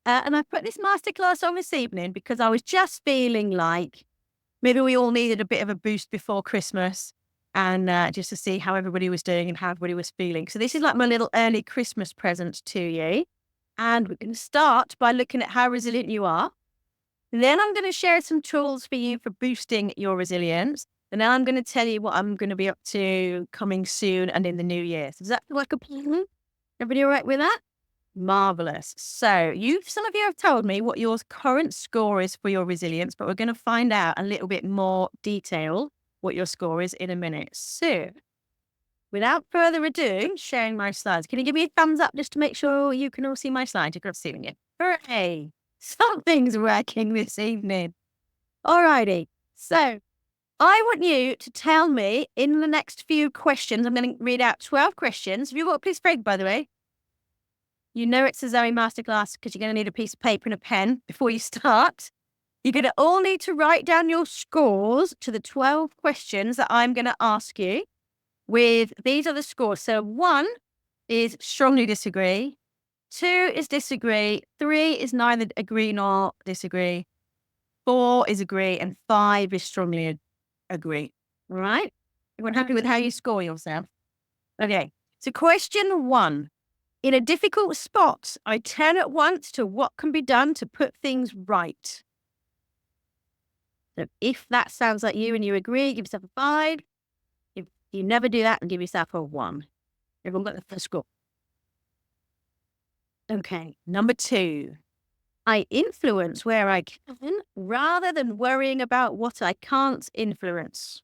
And I put this masterclass on this evening because I was just feeling like maybe we all needed a bit of a boost before Christmas and just to see how everybody was doing and how everybody was feeling. So this is like my little early Christmas present to you. And we're going to start by looking at how resilient you are. And then I'm going to share some tools for you for boosting your resilience. And then I'm going to tell you what I'm going to be up to coming soon and in the new year. So does that feel like a plan? Everybody all right with that? Marvelous. So some of you have told me what your current score is for your resilience, but we're going to find out a little bit more detail what your score is in a minute. So without further ado, sharing my slides. Can you give me a thumbs up just to make sure you can all see my slides? You've got seeing it. Hooray! Something's working this evening. Alrighty. So I want you to tell me in the next few questions, I'm going to read out 12 questions. Have you got a piece of paper, by the way? You know it's a Zoe Masterclass because you're going to need a piece of paper and a pen before you start. You're going to all need to write down your scores to the 12 questions that I'm going to ask you with these are the scores. So 1 is strongly disagree. 2 is disagree. 3 is neither agree nor disagree. 4 is agree. And 5 is strongly agree. All right? Everyone happy with how you score yourself? Okay. So question 1. In a difficult spot, I turn at once to what can be done to put things right. So if that sounds like you and you agree, give yourself a 5. If you never do that, and give yourself a 1. Everyone got the first score. Okay, number 2. I influence where I can rather than worrying about what I can't influence.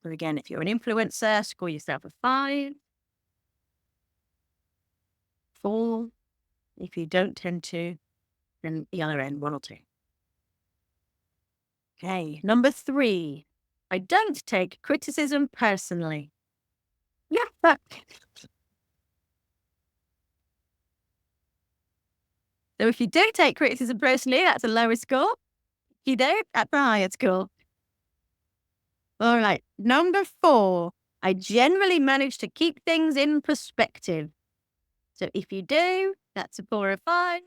So again, if you're an influencer, score yourself a 5. 4. If you don't tend to, then the other end, 1 or 2. Okay, number 3. I don't take criticism personally. Yeah, so if you do take criticism personally, that's a lower score. If you don't, that's a higher score. All right, number 4. I generally manage to keep things in perspective. So if you do, that's a 4 or 5.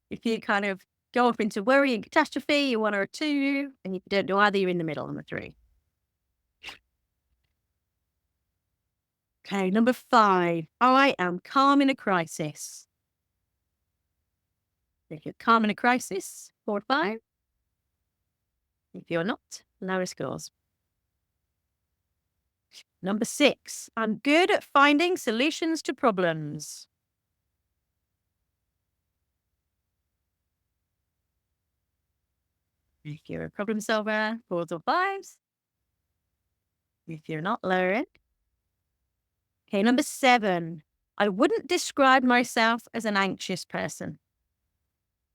If you kind of go off into worry and catastrophe, you're 1 or a 2. And if you don't do either, you're in the middle, number 3. Okay, number 5. I am calm in a crisis. If you're calm in a crisis, 4 or 5. If you're not, lower scores. Number 6. I'm good at finding solutions to problems. If you're a problem solver, 4s or 5s. If you're not, lower it. Okay, number 7. I wouldn't describe myself as an anxious person.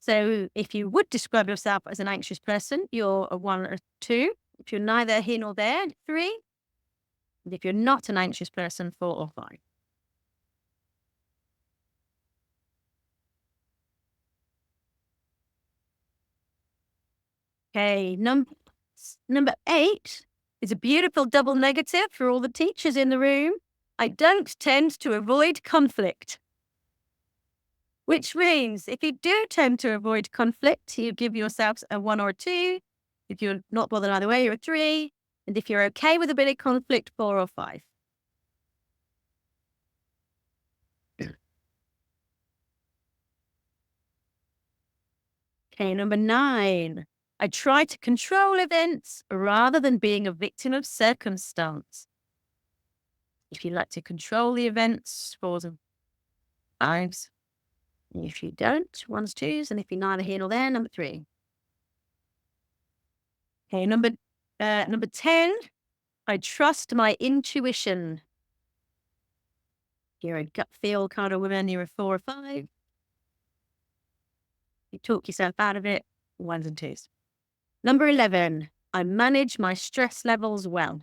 So if you would describe yourself as an anxious person, you're a 1 or 2. If you're neither here nor there, 3. And if you're not an anxious person, 4 or 5. Okay, number 8 is a beautiful double negative for all the teachers in the room. I don't tend to avoid conflict. Which means if you do tend to avoid conflict, you give yourselves a 1 or 2. If you're not bothered either way, you're a 3. And if you're okay with a bit of conflict, 4 or 5. Okay, number 9. I try to control events rather than being a victim of circumstance. If you like to control the events, 4s and 5s. If you don't, 1s, 2s. And if you're neither here nor there, number 3. Okay, number 10. I trust my intuition. You're a gut feel kind of woman, you're a 4 or 5. You talk yourself out of it, 1s and 2s. Number 11. I manage my stress levels well.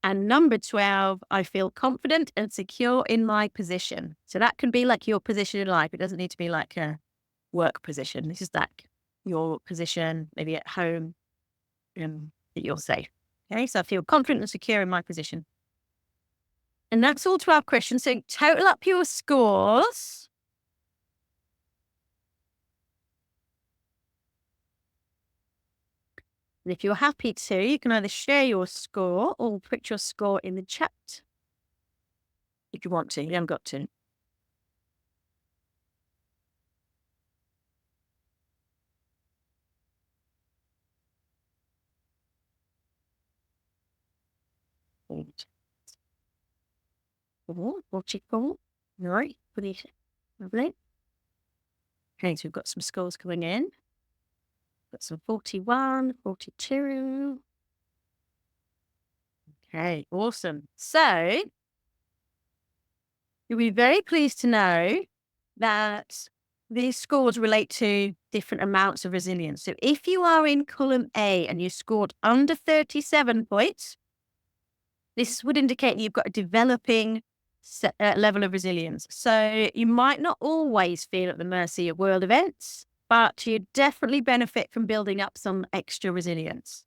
And number 12, I feel confident and secure in my position. So that can be like your position in life. It doesn't need to be like a work position. This is like your position, maybe at home, that you're safe. Okay, so I feel confident and secure in my position. And that's all 12 questions. So total up your scores. And if you're happy to, you can either share your score or put your score in the chat. If you want to, you haven't got to. All right, lovely. Okay, so we've got some scores coming in. Got some 41, 42. Okay, awesome. So you'll be very pleased to know that these scores relate to different amounts of resilience. So if you are in column A and you scored under 37 points, this would indicate you've got a developing level of resilience. So you might not always feel at the mercy of world events, but you definitely benefit from building up some extra resilience.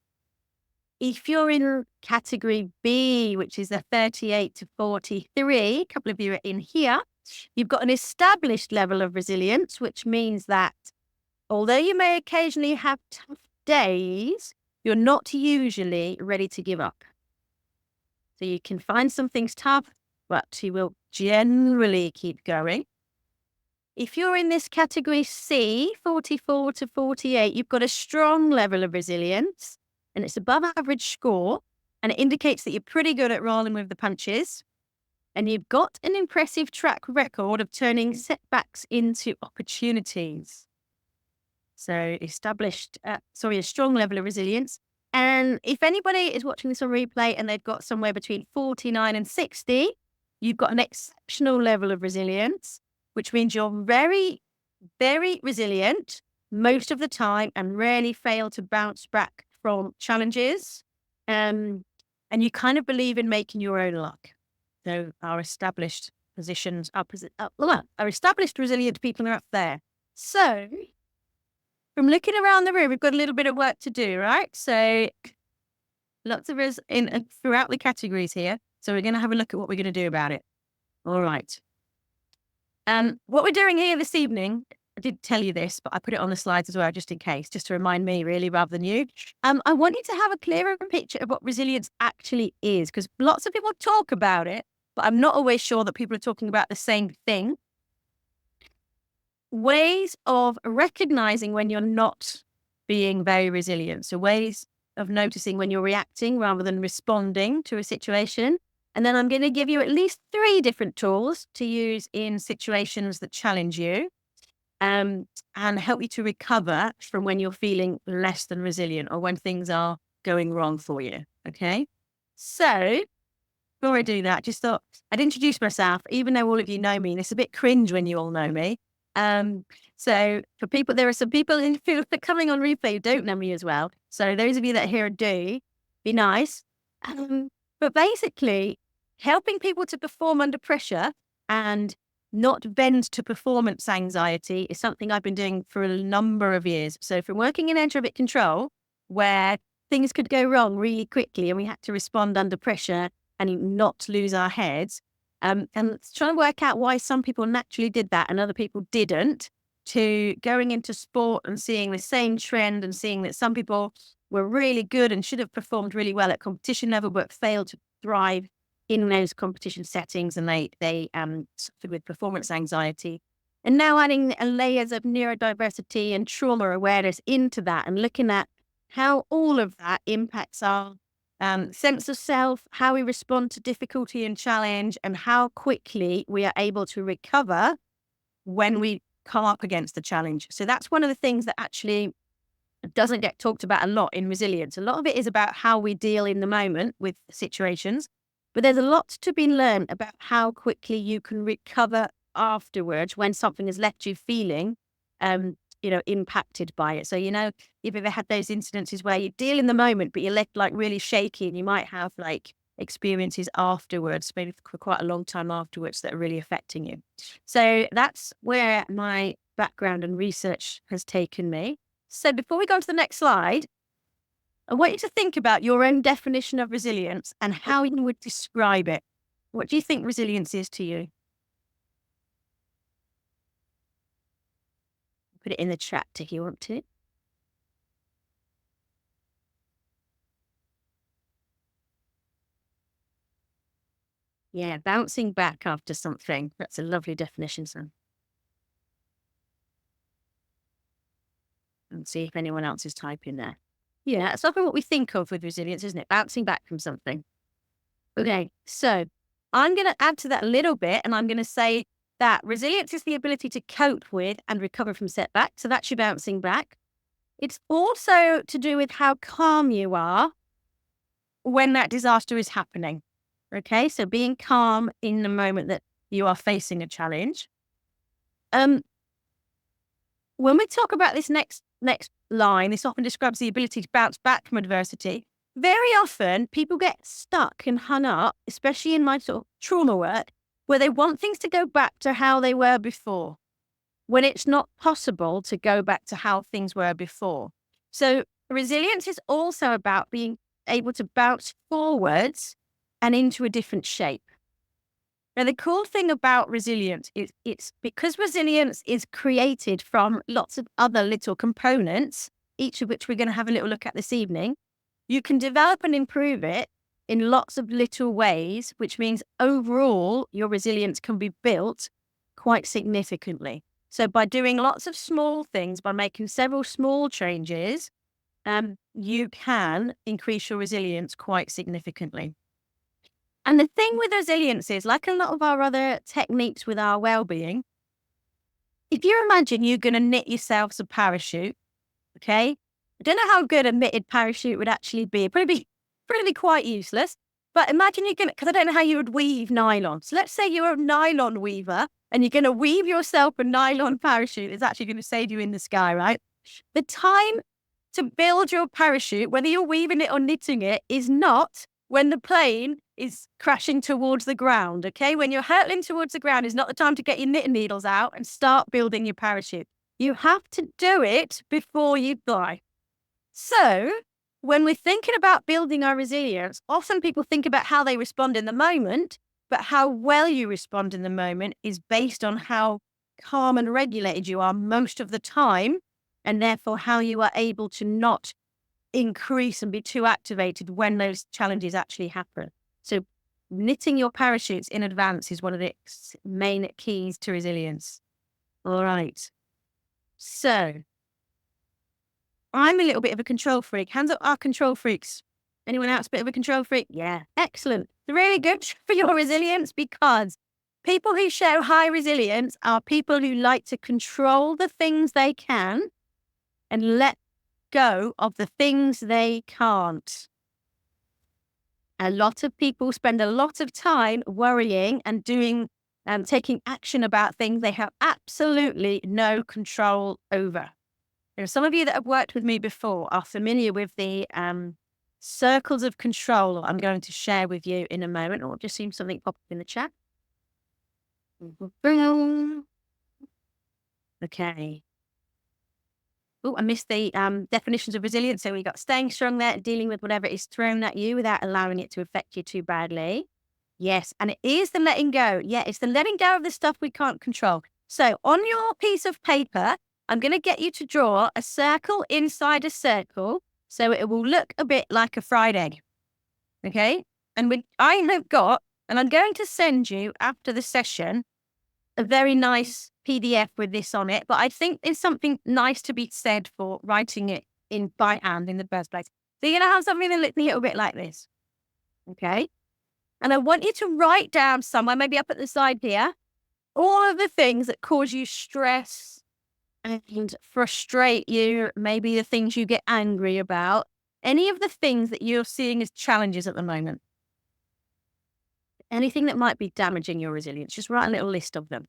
If you're in category B, which is the 38 to 43, a couple of you are in here, you've got an established level of resilience, which means that although you may occasionally have tough days, you're not usually ready to give up. So you can find some things tough, but you will generally keep going. If you're in this category C, 44 to 48, you've got a strong level of resilience and it's above average score. And it indicates that you're pretty good at rolling with the punches. And you've got an impressive track record of turning setbacks into opportunities. So a strong level of resilience. And if anybody is watching this on replay and they've got somewhere between 49 and 60, you've got an exceptional level of resilience, which means you're very, very resilient most of the time and rarely fail to bounce back from challenges. And you kind of believe in making your own luck. So our established positions, our established resilient people are up there. So from looking around the room, we've got a little bit of work to do, right? So lots of us throughout the categories here. So we're going to have a look at what we're going to do about it. All right. What we're doing here this evening, I did tell you this, but I put it on the slides as well, just in case, just to remind me really rather than you. I want you to have a clearer picture of what resilience actually is, because lots of people talk about it, but I'm not always sure that people are talking about the same thing. Ways of recognizing when you're not being very resilient. So ways of noticing when you're reacting rather than responding to a situation. And then I'm going to give you at least 3 different tools to use in situations that challenge you and help you to recover from when you're feeling less than resilient or when things are going wrong for you. Okay. So before I do that, just thought I'd introduce myself, even though all of you know me, and it's a bit cringe when you all know me. So for people, there are some people who are coming on replay who don't know me as well. So those of you that are here do, be nice. But basically, helping people to perform under pressure and not bend to performance anxiety is something I've been doing for a number of years. So from working in entropic control, where things could go wrong really quickly and we had to respond under pressure and not lose our heads, and trying to work out why some people naturally did that and other people didn't, to going into sport and seeing the same trend and seeing that some people were really good and should have performed really well at competition level, but failed to thrive in those competition settings, and they suffered with performance anxiety. And now adding layers of neurodiversity and trauma awareness into that and looking at how all of that impacts our sense of self, how we respond to difficulty and challenge, and how quickly we are able to recover when we come up against the challenge. So that's one of the things that actually doesn't get talked about a lot in resilience. A lot of it is about how we deal in the moment with situations, but there's a lot to be learned about how quickly you can recover afterwards when something has left you feeling impacted by it. So, you've ever had those incidences where you deal in the moment, but you're left like really shaky, and you might have like experiences afterwards, maybe for quite a long time afterwards, that are really affecting you. So that's where my background and research has taken me. So before we go on to the next slide, I want you to think about your own definition of resilience and how you would describe it. What do you think resilience is to you? Put it in the chat if you want to. Yeah, bouncing back after something. That's a lovely definition, Sam. And see if anyone else is typing there. Yeah, that's often what we think of with resilience, isn't it? Bouncing back from something. Okay, so I'm going to add to that a little bit, and I'm going to say that resilience is the ability to cope with and recover from setbacks. So that's your bouncing back. It's also to do with how calm you are when that disaster is happening. Okay, so being calm in the moment that you are facing a challenge. When we talk about this next line, this often describes the ability to bounce back from adversity. Very often, people get stuck and hung up, especially in my sort of trauma work, where they want things to go back to how they were before, when it's not possible to go back to how things were before. So resilience is also about being able to bounce forwards and into a different shape. Now, the cool thing about resilience is it's because resilience is created from lots of other little components, each of which we're going to have a little look at this evening. You can develop and improve it in lots of little ways, which means overall your resilience can be built quite significantly. So by doing lots of small things, by making several small changes, you can increase your resilience quite significantly. And the thing with resilience is, like a lot of our other techniques with our well-being, if you imagine you're going to knit yourself a parachute, okay? I don't know how good a knitted parachute would actually be. It'd probably be quite useless. But imagine you're going to, because I don't know how you would weave nylon. So let's say you're a nylon weaver and you're going to weave yourself a nylon parachute. It's actually going to save you in the sky, right? The time to build your parachute, whether you're weaving it or knitting it, is not when the plane is crashing towards the ground, okay? When you're hurtling towards the ground is not the time to get your knitting needles out and start building your parachute. You have to do it before you fly. So when we're thinking about building our resilience, often people think about how they respond in the moment, but how well you respond in the moment is based on how calm and regulated you are most of the time, and therefore how you are able to not increase and be too activated when those challenges actually happen. So knitting your parachutes in advance is one of the main keys to resilience. All right. So I'm a little bit of a control freak. Hands up are control freaks. Anyone else a bit of a control freak? Yeah. Excellent. It's really good for your resilience because people who show high resilience are people who like to control the things they can and let go of the things they can't. A lot of people spend a lot of time worrying and taking action about things they have absolutely no control over. There are some of you that have worked with me before are familiar with the circles of control I'm going to share with you in a moment. Or just seen something pop up in the chat. Okay. Oh, I missed the definitions of resilience. So we got staying strong there, dealing with whatever is thrown at you without allowing it to affect you too badly. Yes, and it is the letting go. Yeah, it's the letting go of the stuff we can't control. So on your piece of paper, I'm going to get you to draw a circle inside a circle so it will look a bit like a fried egg. Okay? And I have got, and I'm going to send you after the session, a very nice PDF with this on it, but I think there's something nice to be said for writing it in by hand in the first place. So you're going to have something that looks a little bit like this. Okay? And I want you to write down somewhere, maybe up at the side here, all of the things that cause you stress and frustrate you, maybe the things you get angry about, any of the things that you're seeing as challenges at the moment. Anything that might be damaging your resilience, just write a little list of them.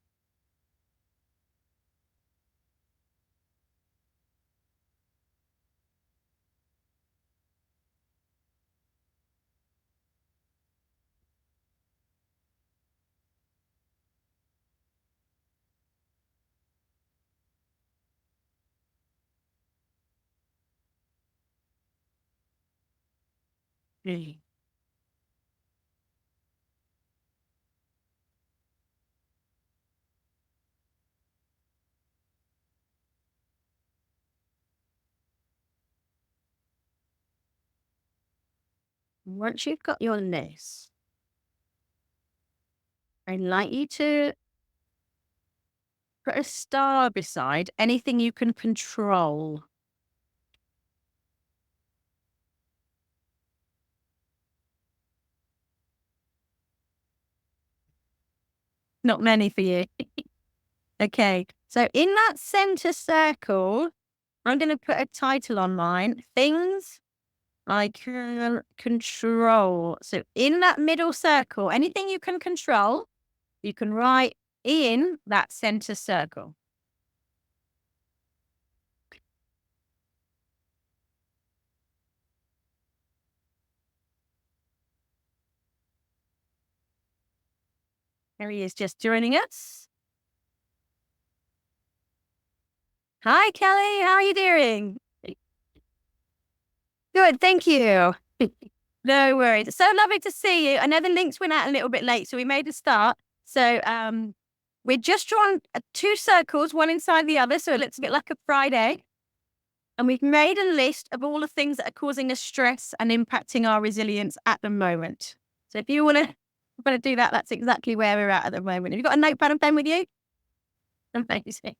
Mm. Once you've got your list, I'd like you to put a star beside anything you can control. Not many for you. Okay. So in that center circle, I'm going to put a title on mine. Things I can control. So in that middle circle, anything you can control, you can write in that center circle. There he is, just joining us. Hi, Kelly. How are you doing? Good, thank you. No worries. So lovely to see you. I know the links went out a little bit late, so we made a start. So we're just drawn two circles, one inside the other, so it looks a bit like a Friday. And we've made a list of all the things that are causing us stress and impacting our resilience at the moment. So if you want to do that, that's exactly where we're at the moment. Have you got a notepad and pen with you? Amazing.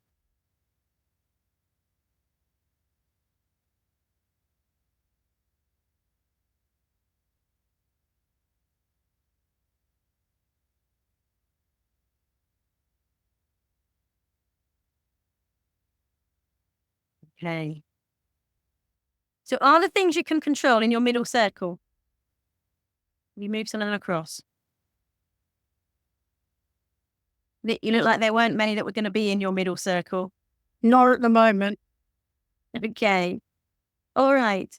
Okay. So are the things you can control in your middle circle? You move something across. You look like there weren't many that were going to be in your middle circle. Not at the moment. Okay. All right.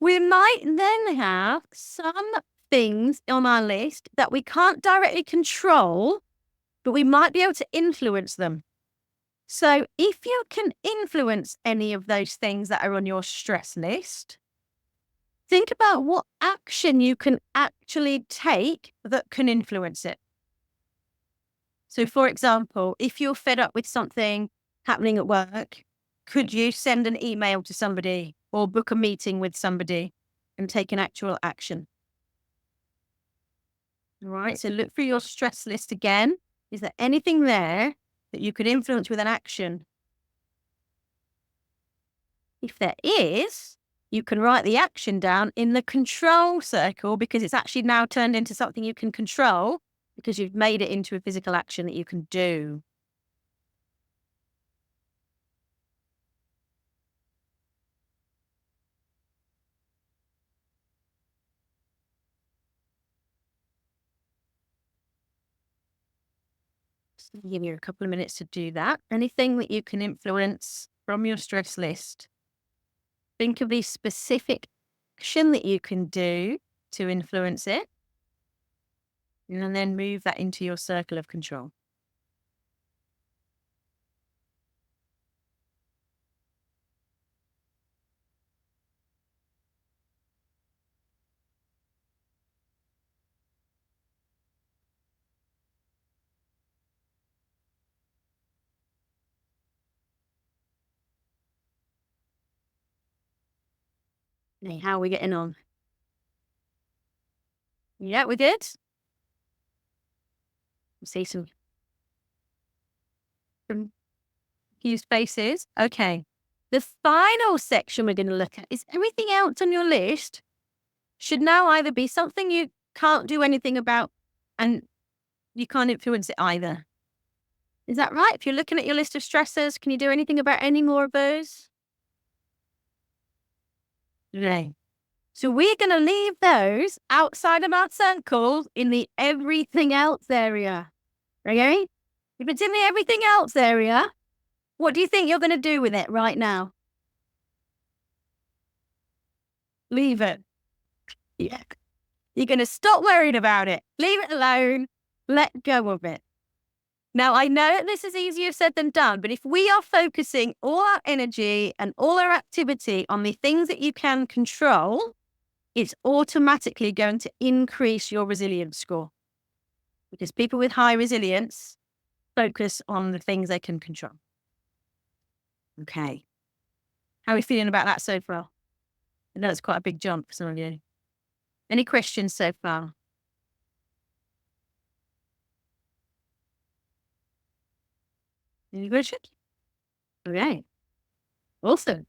We might then have some things on our list that we can't directly control, but we might be able to influence them. So if you can influence any of those things that are on your stress list, think about what action you can actually take that can influence it. So, for example, if you're fed up with something happening at work, could you send an email to somebody or book a meeting with somebody and take an actual action? All right. So look through your stress list again. Is there anything there that you could influence with an action? If there is, you can write the action down in the control circle because it's actually now turned into something you can control because you've made it into a physical action that you can do. Just give you a couple of minutes to do that. Anything that you can influence from your stress list, think of the specific action that you can do to influence it, and then move that into your circle of control. Hey, how are we getting on? Yeah, we're good. See some confused faces. Okay. The final section we're going to look at is everything else on your list should now either be something you can't do anything about and you can't influence it either. Is that right? If you're looking at your list of stressors, can you do anything about any more of those? No. So we're going to leave those outside of our circles in the everything else area. Okay? If it's in the everything else area, what do you think you're going to do with it right now? Leave it. Yeah. You're going to stop worrying about it. Leave it alone. Let go of it. Now, I know that this is easier said than done, but if we are focusing all our energy and all our activity on the things that you can control, it's automatically going to increase your resilience score, because people with high resilience focus on the things they can control. Okay. How are we feeling about that so far? I know it's quite a big jump for some of you. Any questions so far? Any questions? Okay. Awesome.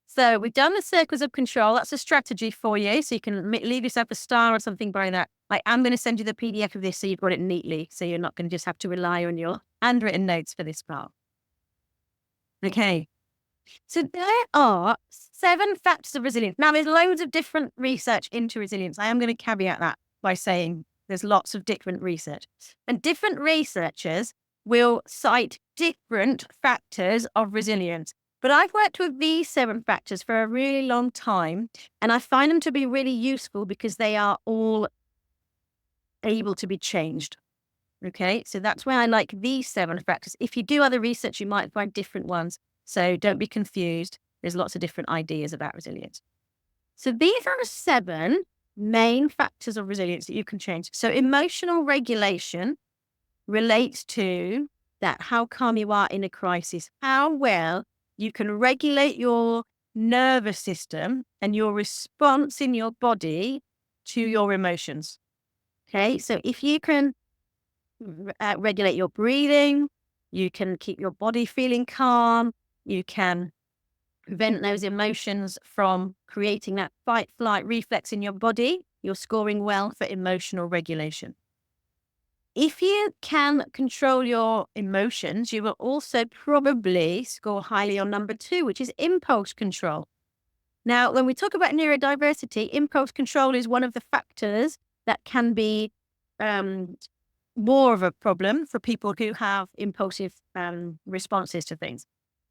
So we've done the circles of control. That's a strategy for you. So you can leave yourself a star or something by that. Like, I'm going to send you the PDF of this so you've got it neatly. So you're not going to just have to rely on your handwritten notes for this part. Okay. So there are 7 factors of resilience. Now, there's loads of different research into resilience. I am going to caveat that by saying there's lots of different research. And different researchers will cite different factors of resilience. But I've worked with these 7 factors for a really long time, and I find them to be really useful because they are all able to be changed. Okay, so that's why I like these 7 factors. If you do other research, you might find different ones. So don't be confused. There's lots of different ideas about resilience. So these are the 7 main factors of resilience that you can change. So emotional regulation relates to that, how calm you are in a crisis, how well you can regulate your nervous system and your response in your body to your emotions. Okay, so if you can regulate your breathing, you can keep your body feeling calm, you can prevent those emotions from creating that fight-flight reflex in your body, you're scoring well for emotional regulation. If you can control your emotions, you will also probably score highly on number 2, which is impulse control. Now, when we talk about neurodiversity, impulse control is one of the factors that can be more of a problem for people who have impulsive responses to things.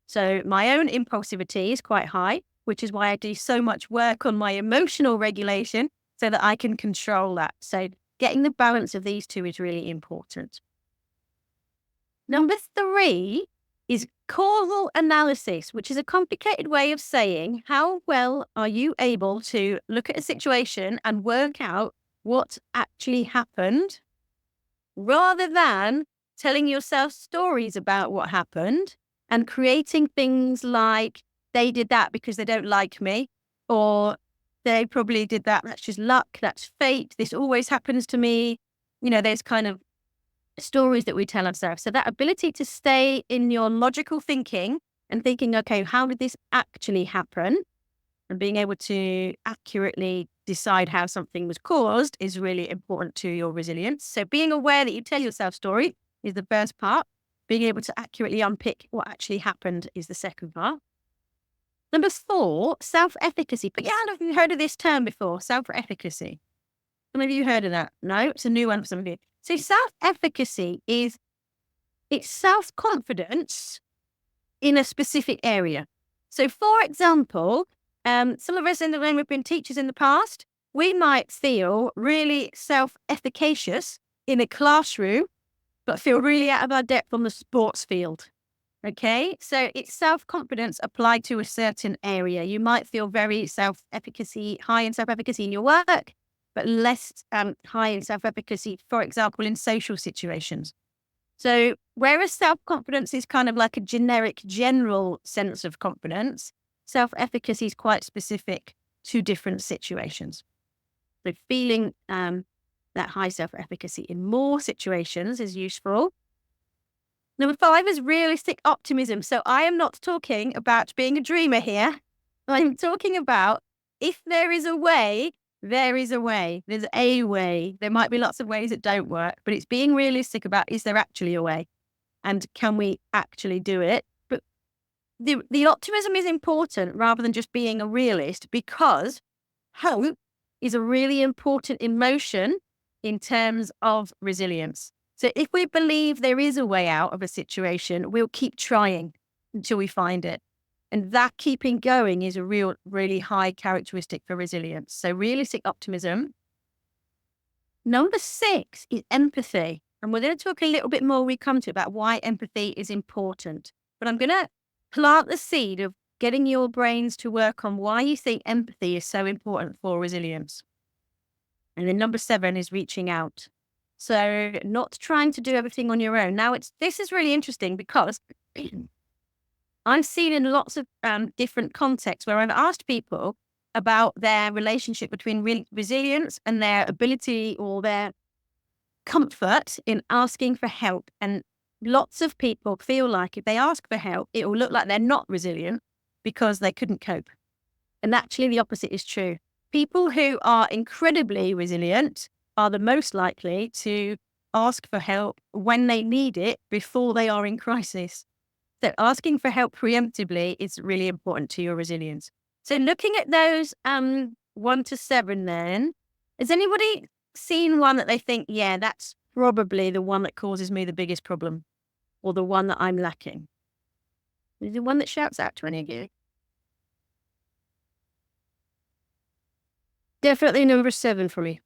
So my own impulsivity is quite high, which is why I do so much work on my emotional regulation so that I can control that. So getting the balance of these 2 is really important. Number 3 is causal analysis, which is a complicated way of saying how well are you able to look at a situation and work out what actually happened, rather than telling yourself stories about what happened and creating things like, they did that because they don't like me, or they probably did that, that's just luck, that's fate, this always happens to me. You know, there's kind of stories that we tell ourselves. So that ability to stay in your logical thinking and thinking, okay, how did this actually happen? And being able to accurately decide how something was caused is really important to your resilience. So being aware that you tell yourself story is the first part. Being able to accurately unpick what actually happened is the second part. Number 4, self-efficacy. But yeah, I haven't heard of this term before, self-efficacy. Some of you heard of that? No, it's a new one for some of you. So self-efficacy is, it's self-confidence in a specific area. So for example, some of us in the room have been teachers in the past. We might feel really self-efficacious in a classroom, but feel really out of our depth on the sports field. Okay, so it's self-confidence applied to a certain area. You might feel very high in self-efficacy in your work, but less high in self-efficacy, for example, in social situations. So whereas self-confidence is kind of like a generic, general sense of confidence, self-efficacy is quite specific to different situations. So feeling that high self-efficacy in more situations is useful. Number 5 is realistic optimism. So I am not talking about being a dreamer here. I'm talking about, if there is a way, there is a way. There's a way. There might be lots of ways that don't work, but it's being realistic about, is there actually a way? And can we actually do it? But the optimism is important rather than just being a realist, because hope is a really important emotion in terms of resilience. So if we believe there is a way out of a situation, we'll keep trying until we find it. And that keeping going is a really high characteristic for resilience. So realistic optimism. Number 6 is empathy. And we're going to talk a little bit more when we come to about why empathy is important. But I'm going to plant the seed of getting your brains to work on why you think empathy is so important for resilience. And then number 7 is reaching out. So not trying to do everything on your own. Now this is really interesting because I've seen in lots of different contexts where I've asked people about their relationship between resilience and their ability or their comfort in asking for help. And lots of people feel like if they ask for help, it will look like they're not resilient because they couldn't cope. And actually the opposite is true. People who are incredibly resilient are the most likely to ask for help when they need it before they are in crisis. So asking for help preemptively is really important to your resilience. So looking at those 1 to 7 then, has anybody seen one that they think, yeah, that's probably the one that causes me the biggest problem or the one that I'm lacking? Is there one that shouts out to any of you? Definitely number 7 for me.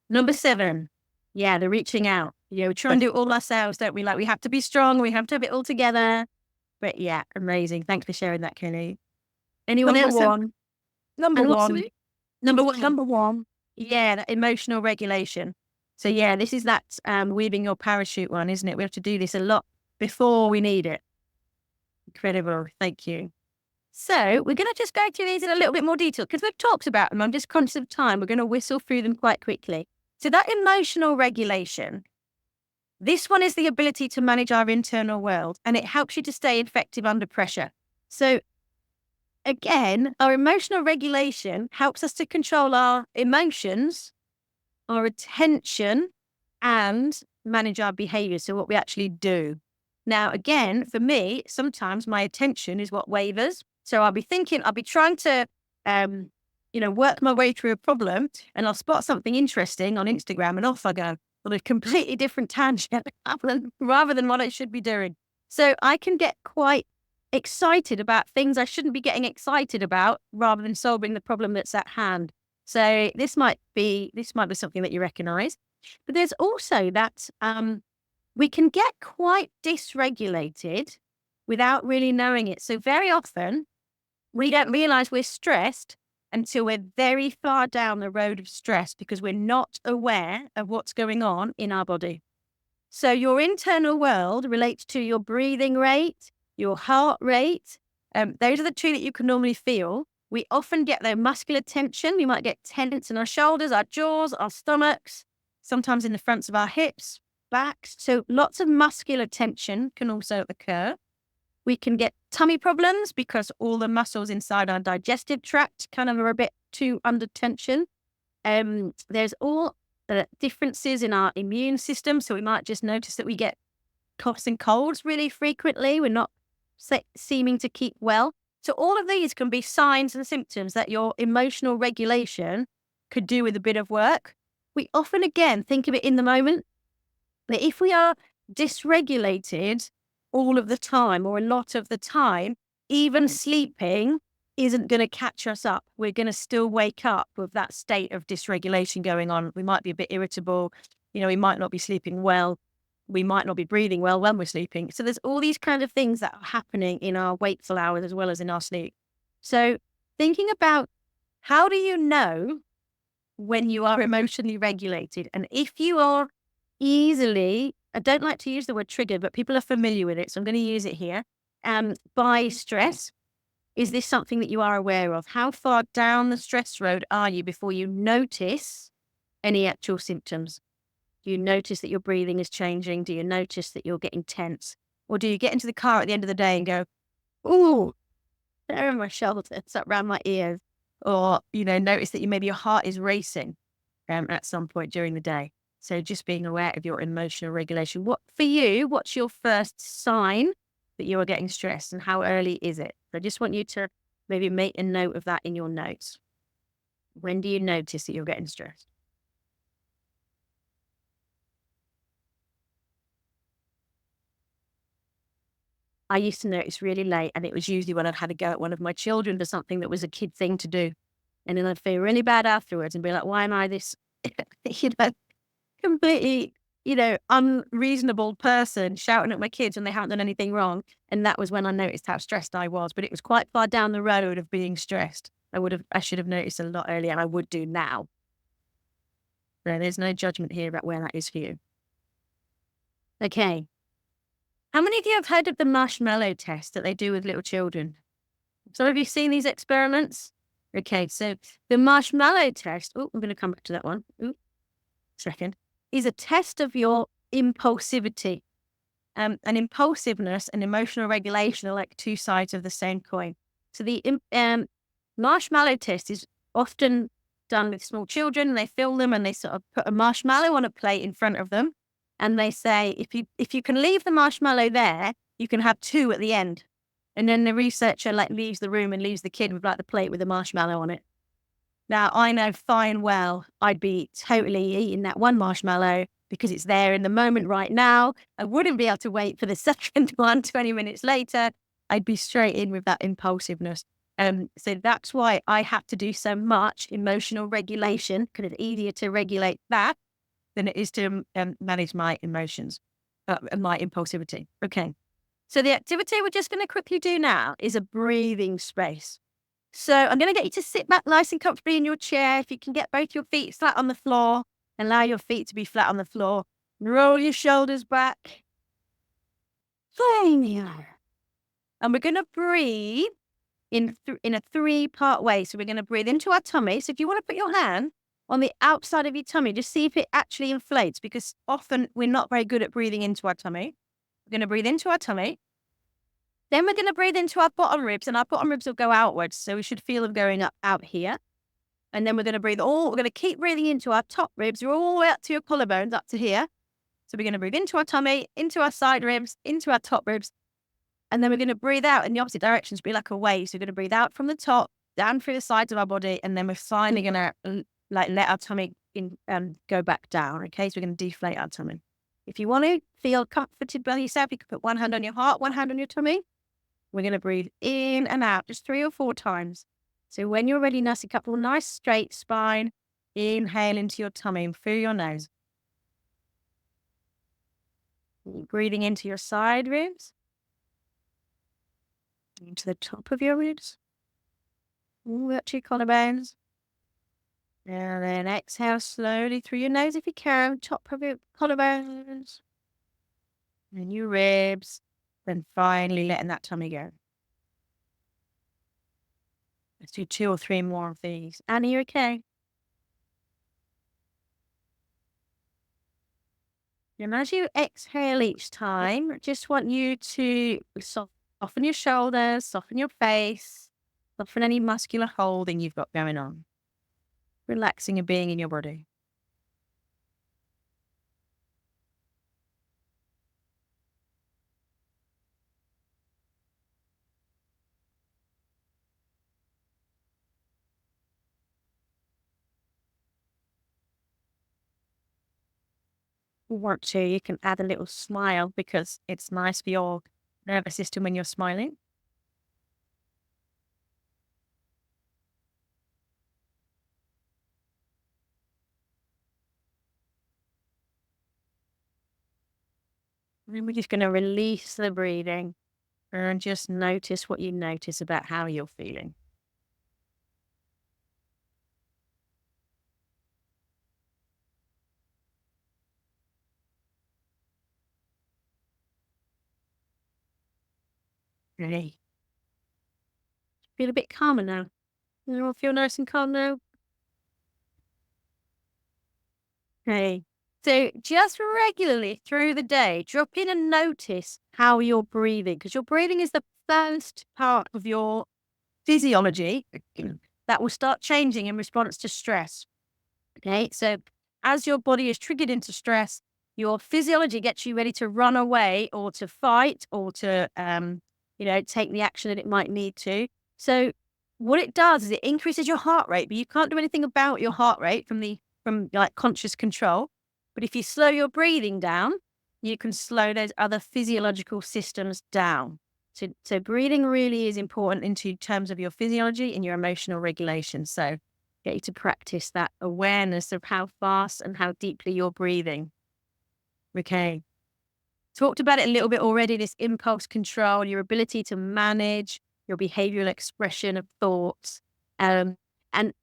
Number 7. Yeah, the reaching out. Yeah, we try and do it all ourselves, don't we? Like we have to be strong. We have to have it all together. But yeah, amazing. Thanks for sharing that, Kelly. Anyone else? Number one. Number one. Yeah, that emotional regulation. So yeah, this is that weaving your parachute one, isn't it? We have to do this a lot before we need it. Incredible. Thank you. So we're going to just go through these in a little bit more detail because we've talked about them. I'm just conscious of time. We're going to whistle through them quite quickly. So that emotional regulation, this one is the ability to manage our internal world, and it helps you to stay effective under pressure. So again, our emotional regulation helps us to control our emotions, our attention, and manage our behavior. So what we actually do. Now, again, for me, sometimes my attention is what wavers. So I'll be trying to, work my way through a problem, and I'll spot something interesting on Instagram and off I go on a completely different tangent rather than what I should be doing. So I can get quite excited about things I shouldn't be getting excited about rather than solving the problem that's at hand. So this might be something that you recognize. But there's also that we can get quite dysregulated without really knowing it. So very often we don't realize we're stressed until we're very far down the road of stress because we're not aware of what's going on in our body. So your internal world relates to your breathing rate, your heart rate. Those are the 2 that you can normally feel. We often get their muscular tension. We might get tense in our shoulders, our jaws, our stomachs, sometimes in the fronts of our hips, backs. So lots of muscular tension can also occur. We can get tummy problems because all the muscles inside our digestive tract kind of are a bit too under tension. There's all the differences in our immune system. So we might just notice that we get coughs and colds really frequently. We're not seeming to keep well. So all of these can be signs and symptoms that your emotional regulation could do with a bit of work. We often, again, think of it in the moment. But if we are dysregulated all of the time or a lot of the time, even sleeping isn't going to catch us up. We're going to still wake up with that state of dysregulation going on. We might be a bit irritable. We might not be sleeping well. We might not be breathing well when we're sleeping. So there's all these kind of things that are happening in our wakeful hours as well as in our sleep. So thinking about how do you know when you are emotionally regulated? And if you are easily, I don't like to use the word triggered, but people are familiar with it, so I'm going to use it here, by stress. Is this something that you are aware of? How far down the stress road are you before you notice any actual symptoms? Do you notice that your breathing is changing? Do you notice that you're getting tense? Or do you get into the car at the end of the day and go, ooh, there are my shoulders, up around my ears? Or, notice that maybe your heart is racing at some point during the day. So just being aware of your emotional regulation. What's your first sign that you are getting stressed and how early is it? So I just want you to maybe make a note of that in your notes. When do you notice that you're getting stressed? I used to notice really late, and it was usually when I'd had a go at one of my children for something that was a kid thing to do. And then I'd feel really bad afterwards and be like, why am I this, completely unreasonable person shouting at my kids when they haven't done anything wrong. And that was when I noticed how stressed I was. But it was quite far down the road of being stressed. I should have noticed a lot earlier, and I would do now. So there's no judgment here about where that is for you. Okay. How many of you have heard of the marshmallow test that they do with little children? So have you seen these experiments? Okay, so the marshmallow test, I'm going to come back to that one. Second, is a test of your impulsivity. And impulsiveness and emotional regulation are like two sides of the same coin. So the marshmallow test is often done with small children, and they film them and they sort of put a marshmallow on a plate in front of them. And they say, if you can leave the marshmallow there, you can have two at the end. And then the researcher leaves the room and leaves the kid with the plate with the marshmallow on it. Now, I know fine well I'd be totally eating that one marshmallow because it's there in the moment right now. I wouldn't be able to wait for the second one 20 minutes later. I'd be straight in with that impulsiveness. So that's why I have to do so much emotional regulation, because it's easier to regulate that than it is to manage my emotions and my impulsivity. Okay. So the activity we're just going to quickly do now is a breathing space. So I'm going to get you to sit back nice and comfortably in your chair. If you can get both your feet flat on the floor, allow your feet to be flat on the floor. Roll your shoulders back. And we're going to breathe in a three-part way. So we're going to breathe into our tummy. So if you want to put your hand on the outside of your tummy, just see if it actually inflates, because often we're not very good at breathing into our tummy. We're going to breathe into our tummy. Then we're going to breathe into our bottom ribs, and our bottom ribs will go outwards. So we should feel them going up out here. And then we're going to we're going to keep breathing into our top ribs. You're all the way up to your collarbones, up to here. So we're going to breathe into our tummy, into our side ribs, into our top ribs. And then we're going to breathe out in the opposite direction to be like a wave. So we're going to breathe out from the top, down through the sides of our body. And then we're finally going to let our tummy go back down. Okay, so we're going to deflate our tummy. If you want to feel comforted by yourself, you can put one hand on your heart, one hand on your tummy. We're going to breathe in and out just 3 or 4 times. So when you're ready, nice, a couple nice straight spine. Inhale into your tummy through your nose. Breathing into your side ribs. Into the top of your ribs. All the way up to your collarbones. And then exhale slowly through your nose if you can. Top of your collarbones. And your ribs. Then finally letting that tummy go. Let's do 2 or 3 more of these. Annie, you okay? And as you exhale each time, I just want you to soften your shoulders, soften your face, soften any muscular holding you've got going on. Relaxing and being in your body. Want to, you can add a little smile, because it's nice for your nervous system when you're smiling. And then we're just going to release the breathing and just notice what you notice about how you're feeling. Ready? Feel a bit calmer now. You all feel nice and calm now? Okay. So just regularly through the day, drop in and notice how you're breathing, because your breathing is the first part of your physiology that will start changing in response to stress. Okay. So as your body is triggered into stress, your physiology gets you ready to run away or to fight or to, take the action that it might need to. So what it does is it increases your heart rate, but you can't do anything about your heart rate from conscious control. But if you slow your breathing down, you can slow those other physiological systems down. So breathing really is important in terms of your physiology and your emotional regulation. So get you to practice that awareness of how fast and how deeply you're breathing. Okay. Talked about it a little bit already, this impulse control, your ability to manage your behavioral expression of thoughts, and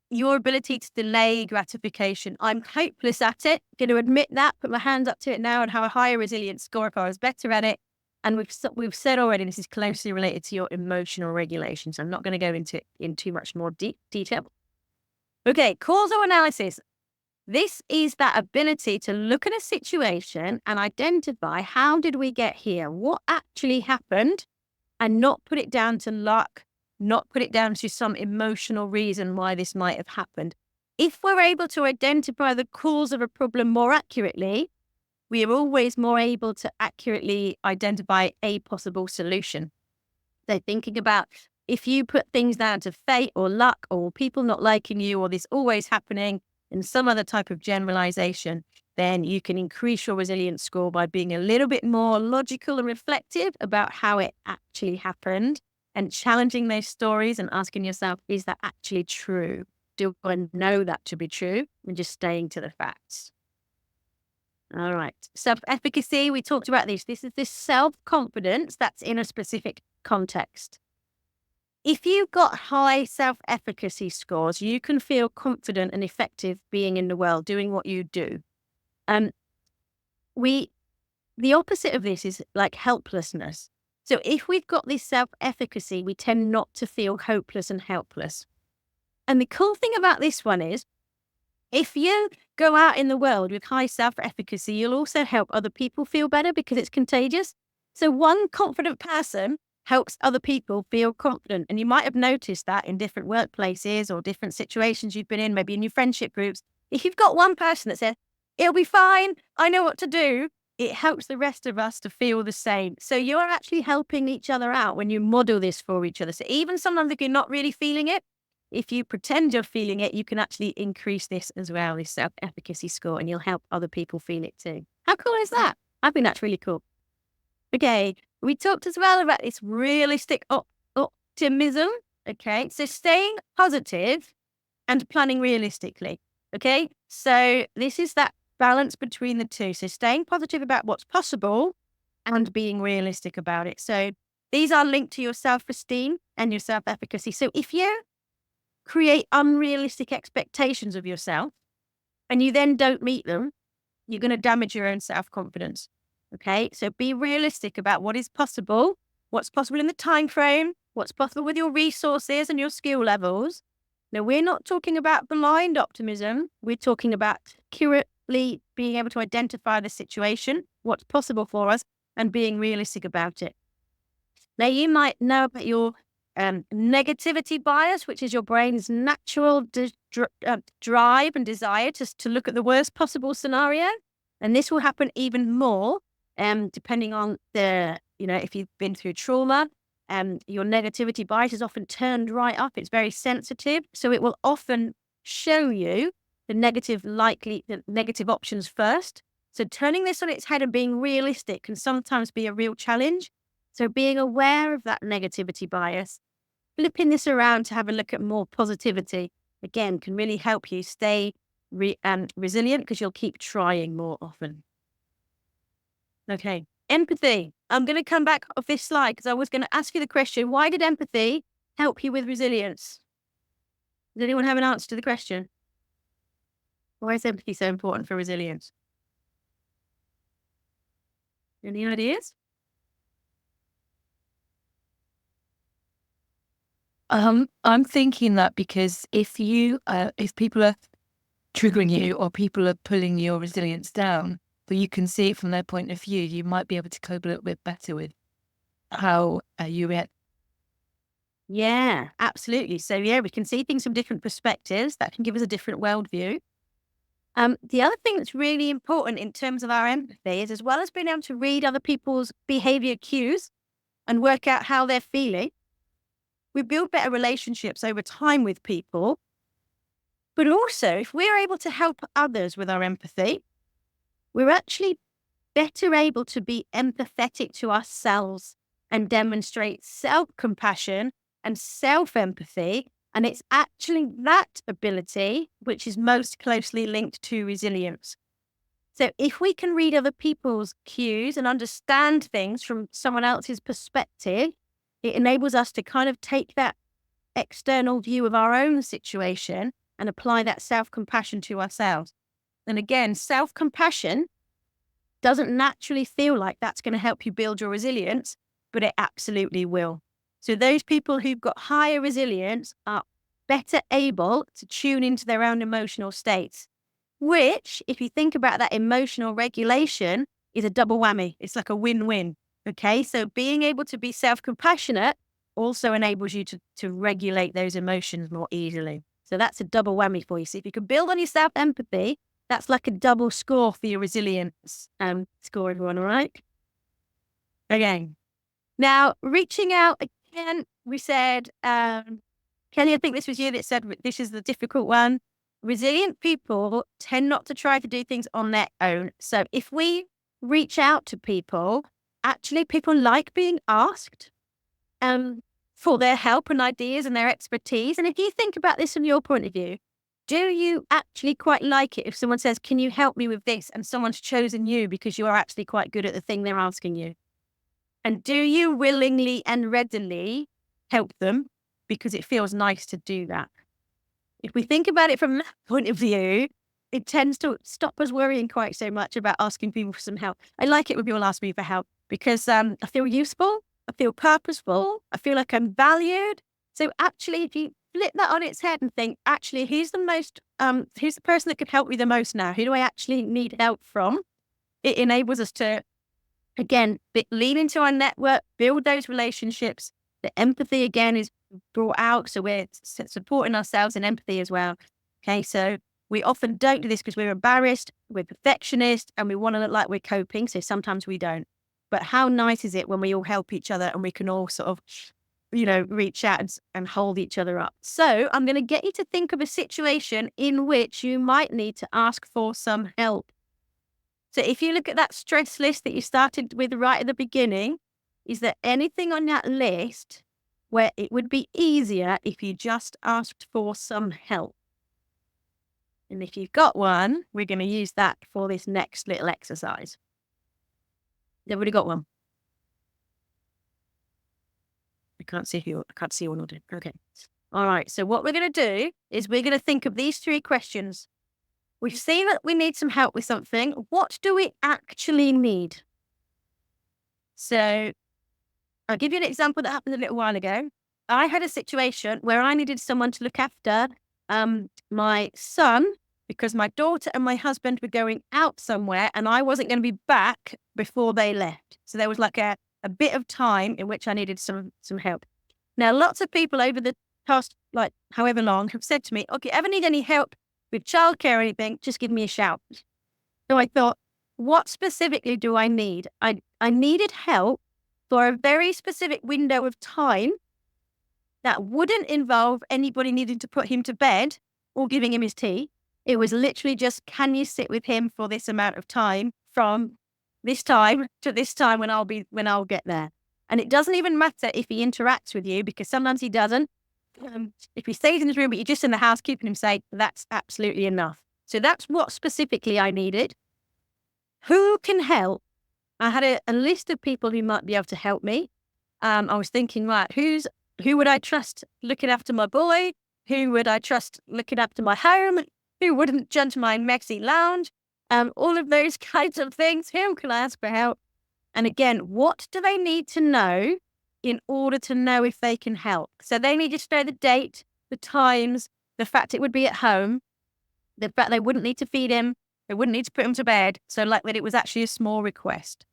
your ability to delay gratification. I'm hopeless at it. Going to admit that, put my hands up to it now and have a higher resilience score if I was better at it. And we've said already, this is closely related to your emotional regulation. So I'm not going to go into it in too much more detail. Okay, causal analysis. This is that ability to look at a situation and identify how did we get here? What actually happened? And not put it down to luck, not put it down to some emotional reason why this might have happened. If we're able to identify the cause of a problem more accurately, we are always more able to accurately identify a possible solution. So thinking about if you put things down to fate or luck or people not liking you or this always happening in some other type of generalization, then you can increase your resilience score by being a little bit more logical and reflective about how it actually happened and challenging those stories and asking yourself, is that actually true? Do I know that to be true? And just staying to the facts. All right. Self-efficacy, we talked about this. This is this self-confidence that's in a specific context. If you've got high self-efficacy scores, you can feel confident and effective being in the world, doing what you do. The opposite of this is like helplessness. So if we've got this self-efficacy, we tend not to feel hopeless and helpless. And the cool thing about this one is, if you go out in the world with high self-efficacy, you'll also help other people feel better because it's contagious. So one confident person helps other people feel confident. And you might have noticed that in different workplaces or different situations you've been in, maybe in your friendship groups. If you've got one person that says, it'll be fine, I know what to do, it helps the rest of us to feel the same. So you're actually helping each other out when you model this for each other. So even sometimes if you're not really feeling it, if you pretend you're feeling it, you can actually increase this as well, this self-efficacy score, and you'll help other people feel it too. How cool is that? I think that's really cool. Okay, we talked as well about this realistic optimism. Okay, so staying positive and planning realistically. Okay, so this is that balance between the two. So staying positive about what's possible and being realistic about it. So these are linked to your self-esteem and your self-efficacy. So if you create unrealistic expectations of yourself and you then don't meet them, you're going to damage your own self-confidence. Okay, so be realistic about what is possible, what's possible in the time frame, what's possible with your resources and your skill levels. Now, we're not talking about blind optimism. We're talking about accurately being able to identify the situation, what's possible for us, and being realistic about it. Now, you might know about your negativity bias, which is your brain's natural drive and desire to look at the worst possible scenario. And this will happen even more depending on if you've been through trauma. Your negativity bias is often turned right up. It's very sensitive. So it will often show you the negative options first. So turning this on its head and being realistic can sometimes be a real challenge. So being aware of that negativity bias, flipping this around to have a look at more positivity, again, can really help you stay resilient because you'll keep trying more often. Okay, empathy. I'm going to come back off this slide because I was going to ask you the question, why did empathy help you with resilience? Does anyone have an answer to the question? Why is empathy so important for resilience? Any ideas? I'm thinking that because if people are triggering you or people are pulling your resilience down, but you can see it from their point of view, you might be able to cope a little bit better with how you react. Yeah, absolutely. So yeah, we can see things from different perspectives. That can give us a different worldview. The other thing that's really important in terms of our empathy is, as well as being able to read other people's behavior cues and work out how they're feeling, we build better relationships over time with people. But also, if we're able to help others with our empathy, we're actually better able to be empathetic to ourselves and demonstrate self-compassion and self-empathy. And it's actually that ability which is most closely linked to resilience. So if we can read other people's cues and understand things from someone else's perspective, it enables us to kind of take that external view of our own situation and apply that self-compassion to ourselves. And again, self-compassion doesn't naturally feel like that's going to help you build your resilience, but it absolutely will. So those people who've got higher resilience are better able to tune into their own emotional states, which, if you think about that emotional regulation, is a double whammy. It's like a win-win. Okay. So being able to be self-compassionate also enables you to regulate those emotions more easily. So that's a double whammy for you. So if you can build on your self-empathy, that's like a double score for your resilience score, everyone. All right. Again. Now, reaching out again, we said, Kelly, I think this was you that said this is the difficult one. Resilient people tend not to try to do things on their own. So if we reach out to people, actually people like being asked for their help and ideas and their expertise. And if you think about this from your point of view, do you actually quite like it if someone says, can you help me with this? And someone's chosen you because you are actually quite good at the thing they're asking you. And do you willingly and readily help them because it feels nice to do that? If we think about it from that point of view, it tends to stop us worrying quite so much about asking people for some help. I like it when people ask me for help because I feel useful, I feel purposeful, I feel like I'm valued. So actually, if you flip that on its head and think, actually, who's the person that could help me the most now? Who do I actually need help from? It enables us to, again, lean into our network, build those relationships. The empathy, again, is brought out. So we're supporting ourselves in empathy as well. Okay, so we often don't do this because we're embarrassed, we're perfectionists, and we want to look like we're coping. So sometimes we don't. But how nice is it when we all help each other and we can all sort of, reach out and hold each other up? So I'm going to get you to think of a situation in which you might need to ask for some help. So if you look at that stress list that you started with right at the beginning, is there anything on that list where it would be easier if you just asked for some help? And if you've got one, we're going to use that for this next little exercise. Everybody got one? I can't see you nodding. Okay. All right. So what we're going to do is we're going to think of these 3 questions. We've seen that we need some help with something. What do we actually need? So I'll give you an example that happened a little while ago. I had a situation where I needed someone to look after my son because my daughter and my husband were going out somewhere and I wasn't going to be back before they left. So there was like a bit of time in which I needed some help. Now, lots of people over the past, however long, have said to me, okay, ever need any help with childcare or anything, just give me a shout. So I thought, what specifically do I need? I needed help for a very specific window of time that wouldn't involve anybody needing to put him to bed or giving him his tea. It was literally just, can you sit with him for this amount of time from this time to this time when I'll get there? And it doesn't even matter if he interacts with you because sometimes he doesn't. If he stays in his room, but you're just in the house keeping him safe, that's absolutely enough. So that's what specifically I needed. Who can help? I had a list of people who might be able to help me. I was thinking, right, who would I trust looking after my boy? Who would I trust looking after my home? Who wouldn't judge my messy lounge? All of those kinds of things. Who can I ask for help? And again, what do they need to know in order to know if they can help? So they need to know the date, the times, the fact it would be at home, the fact they wouldn't need to feed him, they wouldn't need to put him to bed. So like that it was actually a small request.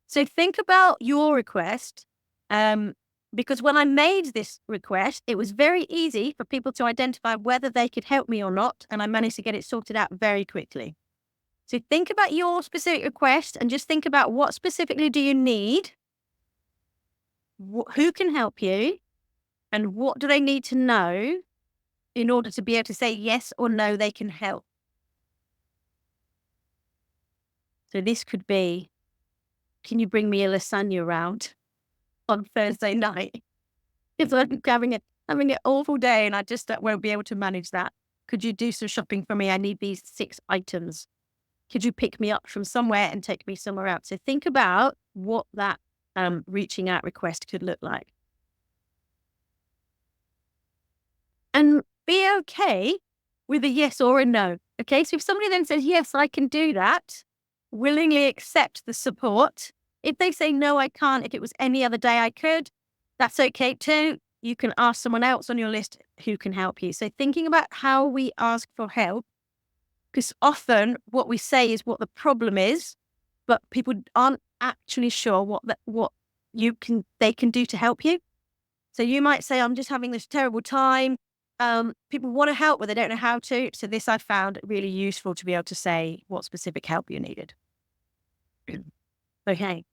So think about your request, because when I made this request, it was very easy for people to identify whether they could help me or not. And I managed to get it sorted out very quickly. So think about your specific request and just think about what specifically do you need? Who can help you? And what do they need to know in order to be able to say yes or no, they can help? So this could be, can you bring me a lasagna round on Thursday night? Because I'm having an awful day and I just won't be able to manage that. Could you do some shopping for me? I need these 6 items. Could you pick me up from somewhere and take me somewhere else? So think about what that reaching out request could look like. And be okay with a yes or a no. Okay, so if somebody then says, yes, I can do that, willingly accept the support. If they say, no, I can't, if it was any other day I could, that's okay too. You can ask someone else on your list who can help you. So thinking about how we ask for help, because often what we say is what the problem is, but people aren't actually sure what they can do to help you. So you might say, I'm just having this terrible time. People want to help, but they don't know how to. So this I found really useful to be able to say what specific help you needed. Okay.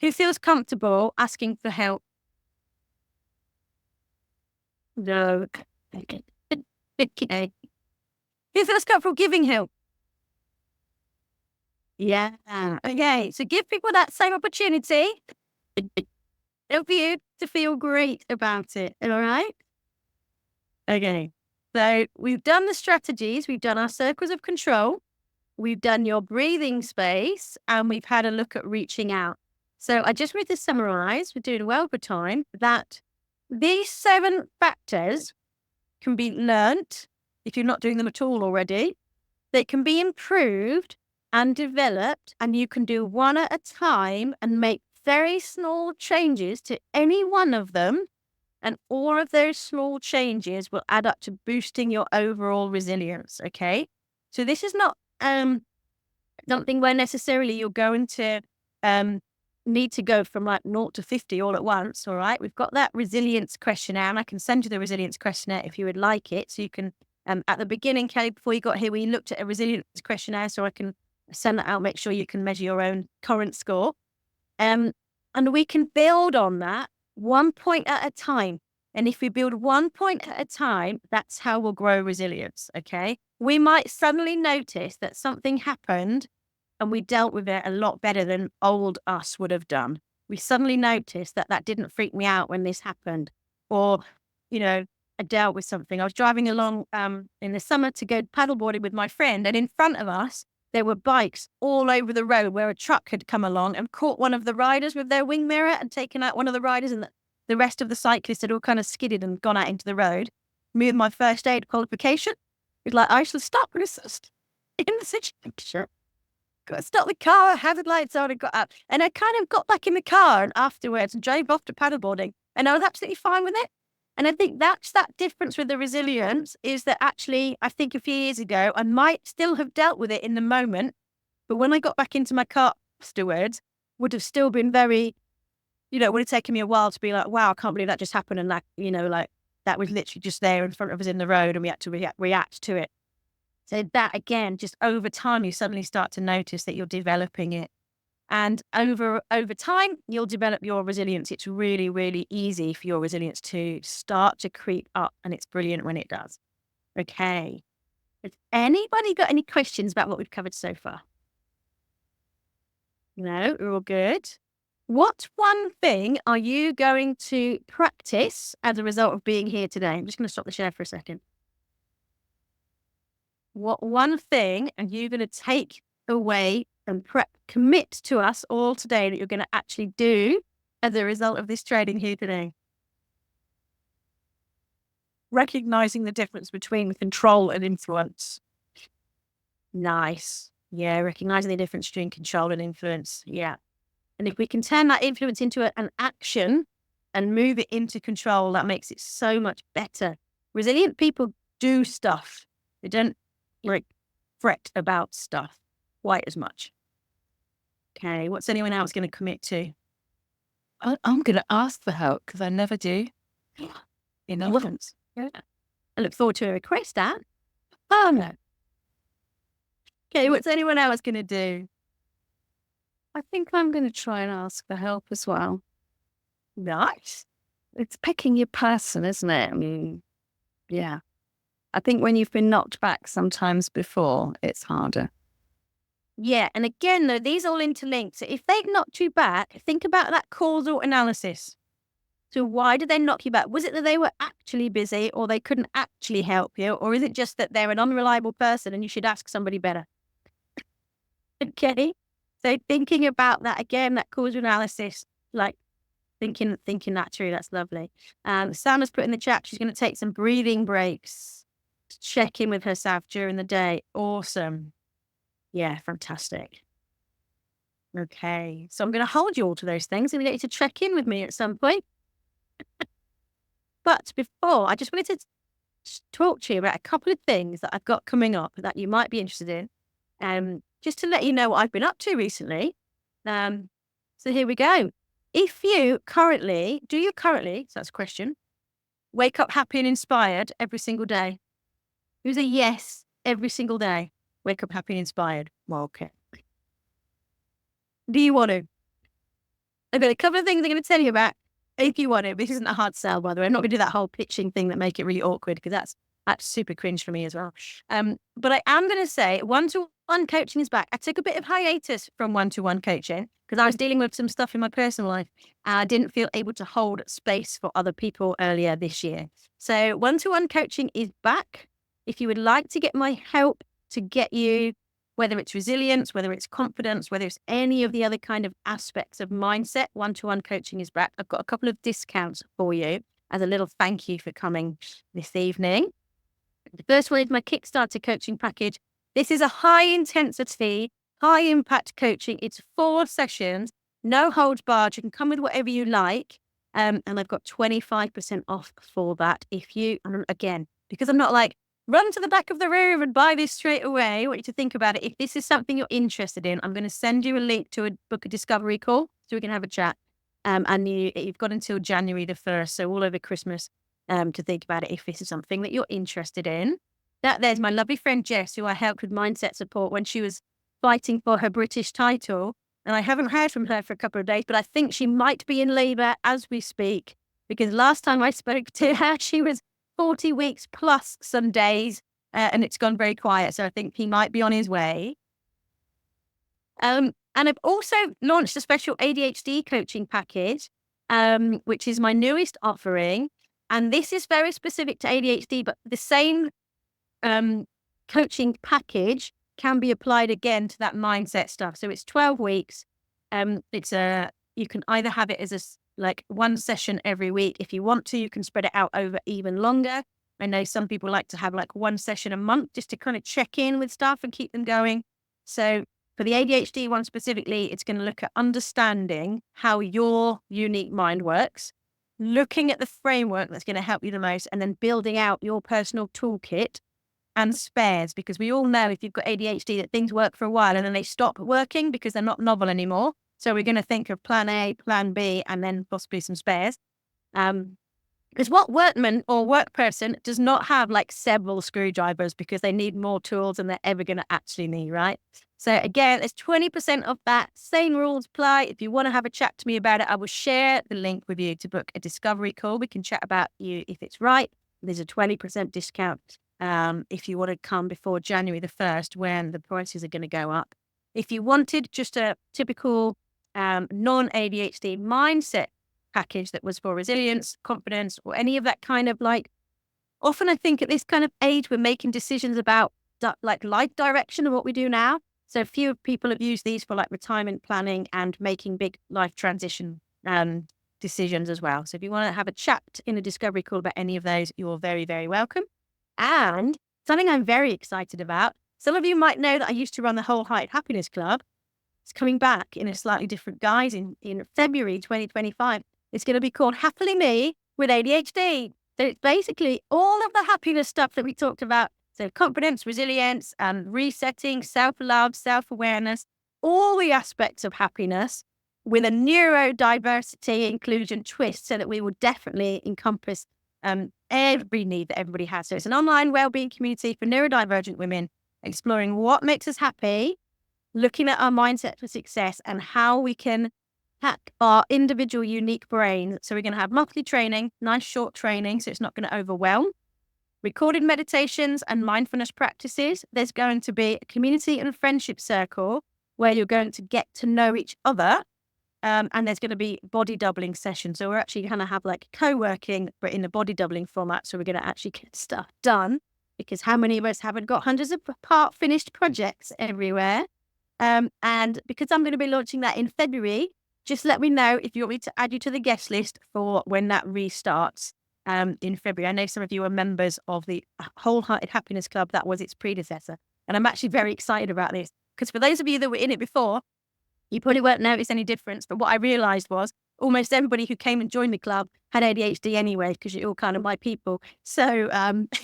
Who feels comfortable asking for help? No. Okay. Okay. Who feels comfortable giving help? Yeah. Okay. So give people that same opportunity. Help you to feel great about it. All right? Okay. So we've done the strategies. We've done our circles of control. We've done your breathing space, and we've had a look at reaching out. So I just wanted to summarize, we're doing well for time, that these 7 factors can be learnt if you're not doing them at all already. They can be improved and developed, and you can do one at a time and make very small changes to any one of them. And all of those small changes will add up to boosting your overall resilience. Okay. So this is not something where necessarily you're going to need to go from like 0 to 50 all at once. All right. We've got that resilience questionnaire, and I can send you the resilience questionnaire if you would like it. So you can, at the beginning, Kelly, before you got here, we looked at a resilience questionnaire, so I can send that out, make sure you can measure your own current score. And we can build on that 1 point at a time. And if we build 1 point at a time, that's how we'll grow resilience. Okay. We might suddenly notice that something happened and we dealt with it a lot better than old us would have done. We suddenly noticed that that didn't freak me out when this happened. Or, I dealt with something. I was driving along in the summer to go paddleboarding with my friend, and in front of us, there were bikes all over the road where a truck had come along and caught one of the riders with their wing mirror and taken out one of the riders, and the rest of the cyclists had all kind of skidded and gone out into the road. Me with my first aid qualification, it was like, I should stop this in the situation. Got to stop the car, hazard lights on, and got up. And I kind of got back in the car and afterwards and drove off to paddleboarding, and I was absolutely fine with it. And I think that's that difference with the resilience, is that actually, I think a few years ago, I might still have dealt with it in the moment, but when I got back into my car afterwards, would have still been very, it would have taken me a while to be like, wow, I can't believe that just happened. And like, that was literally just there in front of us in the road, and we had to react to it. So that, again, just over time, you suddenly start to notice that you're developing it. And over time, you'll develop your resilience. It's really, really easy for your resilience to start to creep up, and it's brilliant when it does. Okay. Has anybody got any questions about what we've covered so far? No, we're all good. What one thing are you going to practice as a result of being here today? I'm just going to stop the share for a second. What one thing are you going to take away and commit to us all today that you're going to actually do as a result of this training here today? Recognizing the difference between control and influence. Nice. Yeah, recognizing the difference between control and influence. Yeah. And if we can turn that influence into an action and move it into control, that makes it so much better. Resilient people do stuff. They don't fret about stuff quite as much. Okay, what's anyone else going to commit to? I'm going to ask for help because I never do. Enough. Yeah. I look forward to a request, Anne. Oh, no. Okay, what's anyone else going to do? I think I'm going to try and ask for help as well. Nice. It's picking your person, isn't it? I mean, yeah. I think when you've been knocked back sometimes before, it's harder. Yeah, and again, though, these all interlinked. So if they've knocked you back, think about that causal analysis. So why did they knock you back? Was it that they were actually busy, or they couldn't actually help you? Or is it just that they're an unreliable person and you should ask somebody better? Okay. So thinking about that again, that causal analysis, like thinking that through, that's lovely. Sam has put in the chat, she's going to take some breathing breaks to check in with herself during the day. Awesome. Yeah, fantastic. Okay. So I'm going to hold you all to those things and get you to check in with me at some point. But before, I just wanted to talk to you about a couple of things that I've got coming up that you might be interested in. Just to let you know what I've been up to recently. So here we go. If you currently, so that's a question, wake up happy and inspired every single day? Who's a yes every single day? Wake up happy and inspired. Well, okay. Do you want to? I've got a couple of things I'm going to tell you about if you want to. This isn't a hard sell, by the way. I'm not going to do that whole pitching thing that make it really awkward because that's super cringe for me as well. But I am going to say one-to-one coaching is back. I took a bit of hiatus from one-to-one coaching because I was dealing with some stuff in my personal life. I didn't feel able to hold space for other people earlier this year. So one-to-one coaching is back. If you would like to get my help to get you, whether it's resilience, whether it's confidence, whether it's any of the other kind of aspects of mindset, one-to-one coaching is back. I've got a couple of discounts for you as a little thank you for coming this evening. The first one is my Kickstarter coaching package. This is a high intensity, high impact coaching. It's 4 sessions, no holds barred. You can come with whatever you like. And I've got 25% off for that. If you, again, because I'm not like, run to the back of the room and buy this straight away. I want you to think about it. If this is something you're interested in, I'm going to send you a link to book a discovery call so we can have a chat. And you've got until January the 1st, so all over Christmas, to think about it if this is something that you're interested in. There's my lovely friend Jess, who I helped with mindset support when she was fighting for her British title. And I haven't heard from her for a couple of days, but I think she might be in labour as we speak, because last time I spoke to her, she was 40 weeks plus some days, and it's gone very quiet. So I think he might be on his way. And I've also launched a special ADHD coaching package, which is my newest offering. And this is very specific to ADHD, but the same coaching package can be applied again to that mindset stuff. So it's 12 weeks. You can either have it as like one session every week. If you want to, you can spread it out over even longer. I know some people like to have like one session a month just to kind of check in with stuff and keep them going. So for the ADHD one specifically, it's going to look at understanding how your unique mind works, looking at the framework that's going to help you the most, and then building out your personal toolkit and spares, because we all know if you've got ADHD that things work for a while and then they stop working because they're not novel anymore. So we're going to think of plan A, plan B, and then possibly some spares. Because what workman or work person does not have like several screwdrivers because they need more tools than they're ever going to actually need, right? So again, there's 20% of that. Same rules apply. If you want to have a chat to me about it, I will share the link with you to book a discovery call. We can chat about you if it's right. There's a 20% discount if you want to come before January the 1st when the prices are going to go up. If you wanted just a typical non-ADHD mindset package that was for resilience, confidence, or any of that kind of like, often I think at this kind of age, we're making decisions about like life direction and what we do now. So few people have used these for like retirement planning and making big life transition decisions as well. So if you want to have a chat in a discovery call about any of those, you're very, very welcome. And something I'm very excited about, some of you might know that I used to run the Whole Height Happiness Club. It's coming back in a slightly different guise in February 2025. It's going to be called Happily Me with ADHD. So it's basically all of the happiness stuff that we talked about. So confidence, resilience, resetting, self-love, self-awareness, all the aspects of happiness with a neurodiversity inclusion twist so that we will definitely encompass every need that everybody has. So it's an online wellbeing community for neurodivergent women, exploring what makes us happy, looking at our mindset for success and how we can hack our individual unique brain. So we're going to have monthly training, nice short training, so it's not going to overwhelm. Recorded meditations and mindfulness practices. There's going to be a community and friendship circle where you're going to get to know each other. And there's going to be body doubling sessions. So we're actually going to have like co-working, but in a body doubling format. So we're going to actually get stuff done, because how many of us haven't got hundreds of finished projects everywhere? And because I'm going to be launching that in February, just let me know if you want me to add you to the guest list for when that restarts in February. I know some of you are members of the Wholehearted Happiness Club. That was its predecessor. And I'm actually very excited about this because for those of you that were in it before, you probably won't notice any difference. But what I realized was almost everybody who came and joined the club had ADHD anyway, because you're all kind of my people. So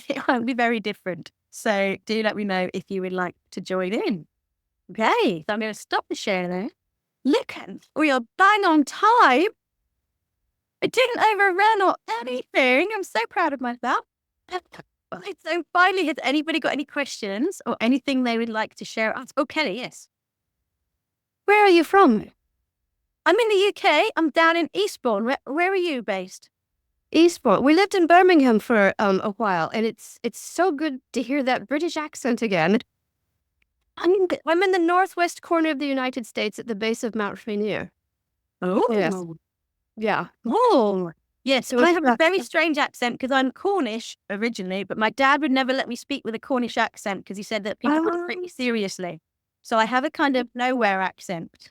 it won't be very different. So do let me know if you would like to join in. Okay, so I'm going to stop the share there. Look, we are bang on time. I didn't overrun or anything. I'm so proud of myself. Right, so finally, has anybody got any questions or anything they would like to share? Oh, Kelly, yes. Where are you from? I'm in the UK. I'm down in Eastbourne. Where are you based? Eastbourne. We lived in Birmingham for a while, and it's so good to hear that British accent again. I'm in the northwest corner of the United States at the base of Mount Rainier. Oh, Yes. Yeah. Oh, yes. So So I it's have a very strange accent because I'm Cornish originally, but my dad would never let me speak with a Cornish accent because he said that people would take me seriously. So I have a kind of nowhere accent.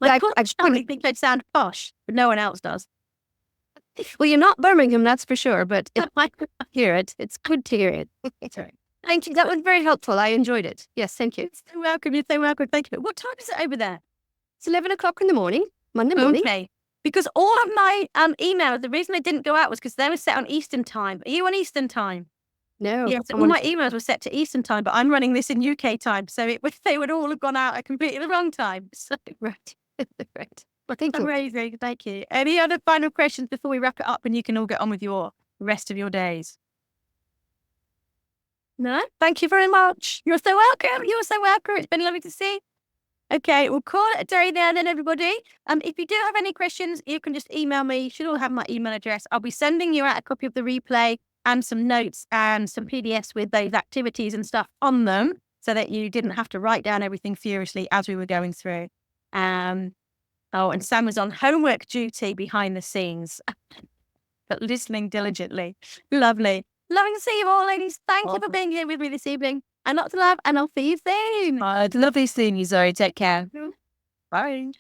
My Cornish family think I sound posh, but no one else does. Well, you're not Birmingham, that's for sure, but I hear it. It's good to hear it. Sorry. Thank you. That was very helpful. I enjoyed it. Yes, thank you. You're so welcome. You're so welcome. Thank you. What time is it over there? It's 11 o'clock in the morning, Monday morning. Okay. Because all of my emails, the reason they didn't go out was because they were set on Eastern time. Are you on Eastern time? No. Yes, all my emails were set to Eastern time, but I'm running this in UK time, so they would all have gone out at completely the wrong time. So, Right. Right. Well, thank you. amazing. Thank you. Any other final questions before we wrap it up and you can all get on with your rest of your days? No? Thank you very much. You're so welcome. You're so welcome. It's been lovely to see. Okay, we'll call it a day there then, everybody. If you do have any questions, you can just email me. You should all have my email address. I'll be sending you out a copy of the replay and some notes and some PDFs with those activities and stuff on them so that you didn't have to write down everything furiously as we were going through. Oh, and Sam was on homework duty behind the scenes, but listening diligently. Lovely. Lovely to see you all, ladies. Thank you for being here with me this evening. And lots of love, and I'll see you soon. Lovely seeing you, Zoe. Take care. Bye.